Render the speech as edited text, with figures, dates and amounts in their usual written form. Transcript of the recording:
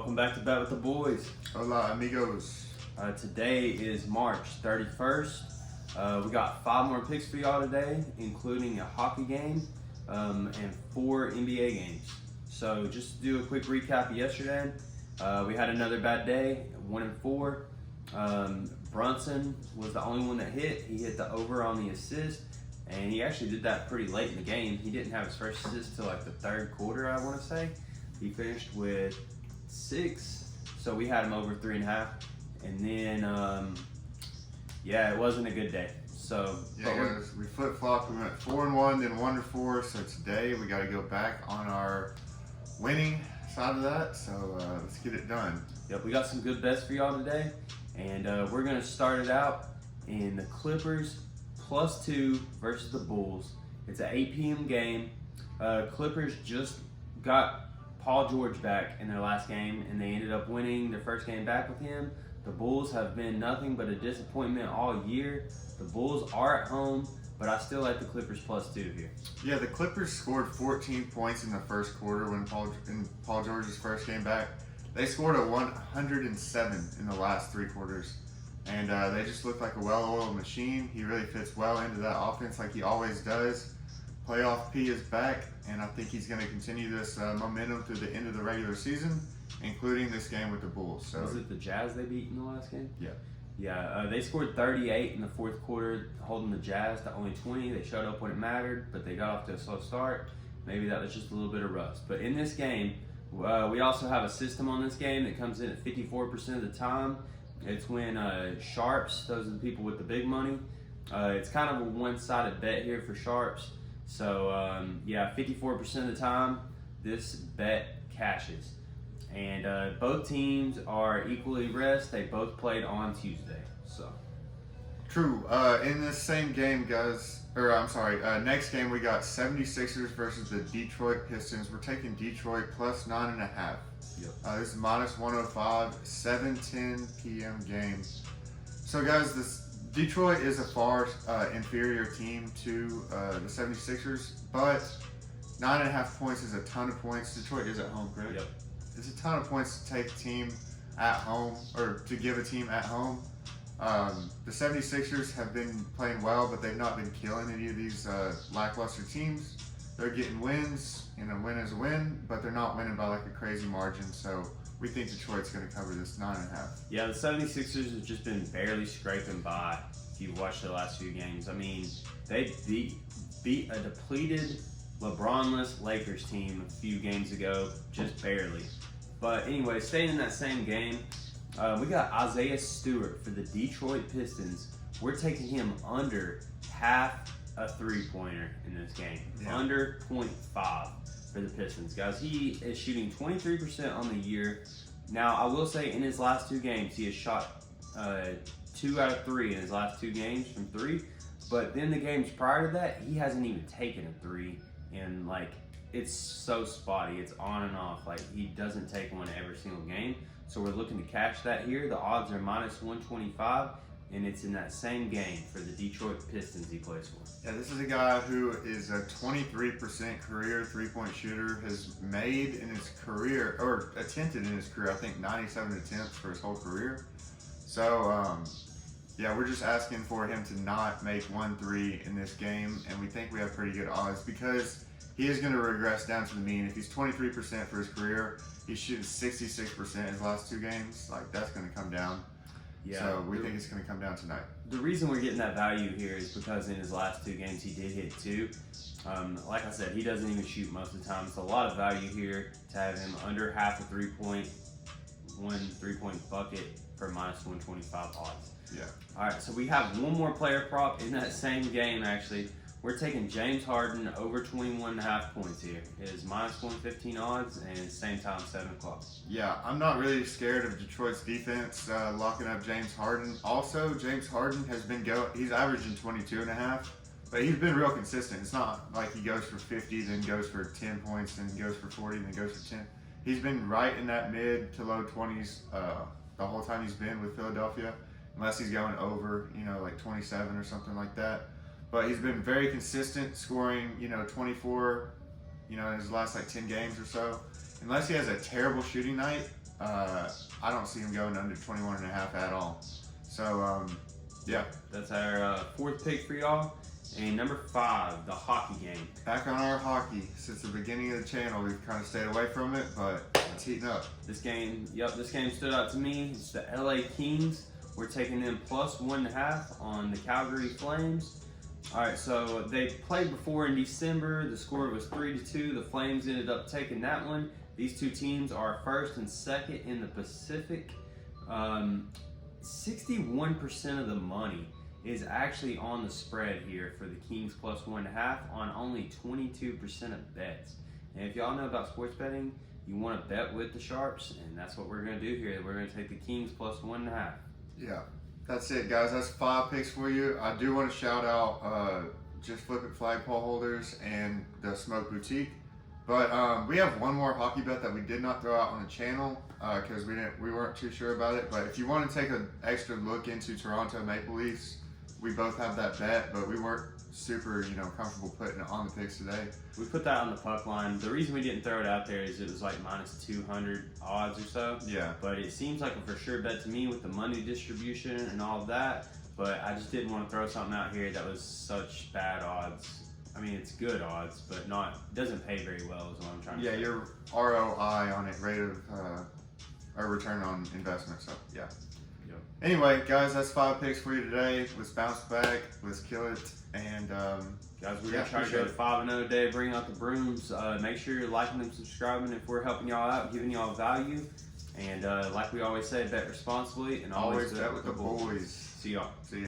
Welcome back to Bet with the Boys. Hola, amigos. Today is March 31st. We got 5 more picks for y'all today, including a hockey game and 4 NBA games. So just to do a quick recap of yesterday, we had another bad day, 1-4. Brunson was the only one that hit. He hit the over on the assist, and he actually did that pretty late in the game. He didn't have his first assist till like the third quarter, I want to say. He finished with 6, so we had him over 3.5, and then it wasn't a good day. So guys, we flip flopped. We went 4-1, then 1-4. So today we got to go back on our winning side of that. So let's get it done. Yep, we got some good bets for y'all today, and we're gonna start it out in the Clippers +2 versus the Bulls. It's an 8 p.m. game. Clippers just got Paul George back in their last game, and they ended up winning their first game back with him. The Bulls have been nothing but a disappointment all year. The Bulls are at home, but I still like the Clippers +2 here. Yeah, the Clippers scored 14 points in the first quarter when Paul George's first game back. They scored a 107 in the last 3 quarters, and they just look like a well-oiled machine. He really fits well into that offense like he always does. Playoff P is back, and I think he's going to continue this momentum through the end of the regular season, including this game with the Bulls. So, was it the Jazz they beat in the last game? Yeah. Yeah, they scored 38 in the fourth quarter, holding the Jazz to only 20. They showed up when it mattered, but they got off to a slow start. Maybe that was just a little bit of rust. But in this game, we also have a system on this game that comes in at 54% of the time. It's when Sharps, those are the people with the big money. It's kind of a one-sided bet here for Sharps. So, 54% of the time, this bet cashes. And both teams are equally rest. They both played on Tuesday. So, true. In this same game, guys, next game we got 76ers versus the Detroit Pistons. We're taking Detroit +9.5. Yep. This is -105, 7:10 p.m. game. So, guys, Detroit is a far inferior team to the 76ers, but 9.5 points is a ton of points. Detroit is at home, correct? Yep. It's a ton of points to take a team at home, or to give a team at home. The 76ers have been playing well, but they've not been killing any of these lackluster teams. They're getting wins, and a win is a win, but they're not winning by like a crazy margin. So we think Detroit's going to cover this 9.5. Yeah, the 76ers have just been barely scraping by if you've watched the last few games. I mean, they beat a depleted LeBron-less Lakers team a few games ago, just barely. But anyway, staying in that same game, we got Isaiah Stewart for the Detroit Pistons. We're taking him under half a three-pointer in this game. Yeah. Under 0.5 for the Pistons. Guys, he is shooting 23% on the year. Now, I will say in his last 2 games, he has shot 2 out of 3 in his last 2 games from 3. But then the games prior to that, he hasn't even taken a 3. And, it's so spotty. It's on and off. He doesn't take one every single game. So we're looking to cash that here. The odds are -125, and it's in that same game for the Detroit Pistons he plays for. Yeah, this is a guy who is a 23% career three-point shooter, has made in his career, or attempted in his career, I think 97 attempts for his whole career. So, we're just asking for him to not make 1-3 in this game, and we think we have pretty good odds because he is going to regress down to the mean. If he's 23% for his career, he's shooting 66% his last 2 games. That's going to come down. Yeah, so we think it's going to come down tonight. The reason we're getting that value here is because in his last 2 games he did hit 2. Like I said, he doesn't even shoot most of the time. It's a lot of value here to have him under half a three-point bucket for -125 odds. Yeah. All right, so we have one more player prop in that same game, actually. We're taking James Harden over 21.5 points here. It is -115 odds, and same time, 7 o'clock. Yeah, I'm not really scared of Detroit's defense locking up James Harden. Also, James Harden has been he's averaging 22.5, but he's been real consistent. It's not like he goes for 50, then goes for 10 points, then goes for 40, then goes for 10. He's been right in that mid to low 20s the whole time he's been with Philadelphia, unless he's going over, 27 or something like that. But he's been very consistent, scoring, 24, in his last 10 games or so. Unless he has a terrible shooting night, I don't see him going under 21.5 at all. So, yeah. That's our fourth pick for y'all. And number 5, the hockey game. Back on our hockey. Since the beginning of the channel, we've kind of stayed away from it, but it's heating up. This game stood out to me. It's the LA Kings. We're taking them plus 1.5 on the Calgary Flames. All right, so they played before in December. The score was 3-2. The Flames ended up taking that one. These two teams are first and second in the Pacific. 61% of the money is actually on the spread here for the Kings plus 1.5 on only 22% of bets. And if y'all know about sports betting, you want to bet with the sharps, and that's what we're going to do here. We're going to take the Kings plus 1.5. Yeah, that's it, guys. That's 5 picks for you. I do want to shout out Just Flip It flagpole holders and the Smoke Boutique. But we have one more hockey bet that we did not throw out on the channel because we weren't too sure about it. But if you want to take an extra look into Toronto Maple Leafs, we both have that bet, but we weren't super, comfortable putting it on the picks today. We put that on the puck line. The reason we didn't throw it out there is it was like minus 200 odds or so. Yeah. But it seems like a for sure bet to me with the money distribution and all of that. But I just didn't want to throw something out here that was such bad odds. I mean, it's good odds, but doesn't pay very well is what I'm trying to say. Yeah, your ROI on it, rate of, or return on investment, so yeah. Yep. Anyway, guys, that's 5 picks for you today. Let's bounce back, let's kill it, and guys, we're going to try to go to 5-0 today, bring out the brooms. Make sure you're liking and subscribing if we're helping y'all out, giving y'all value. And like we always say, bet responsibly and always bet with the boys. See y'all. See ya.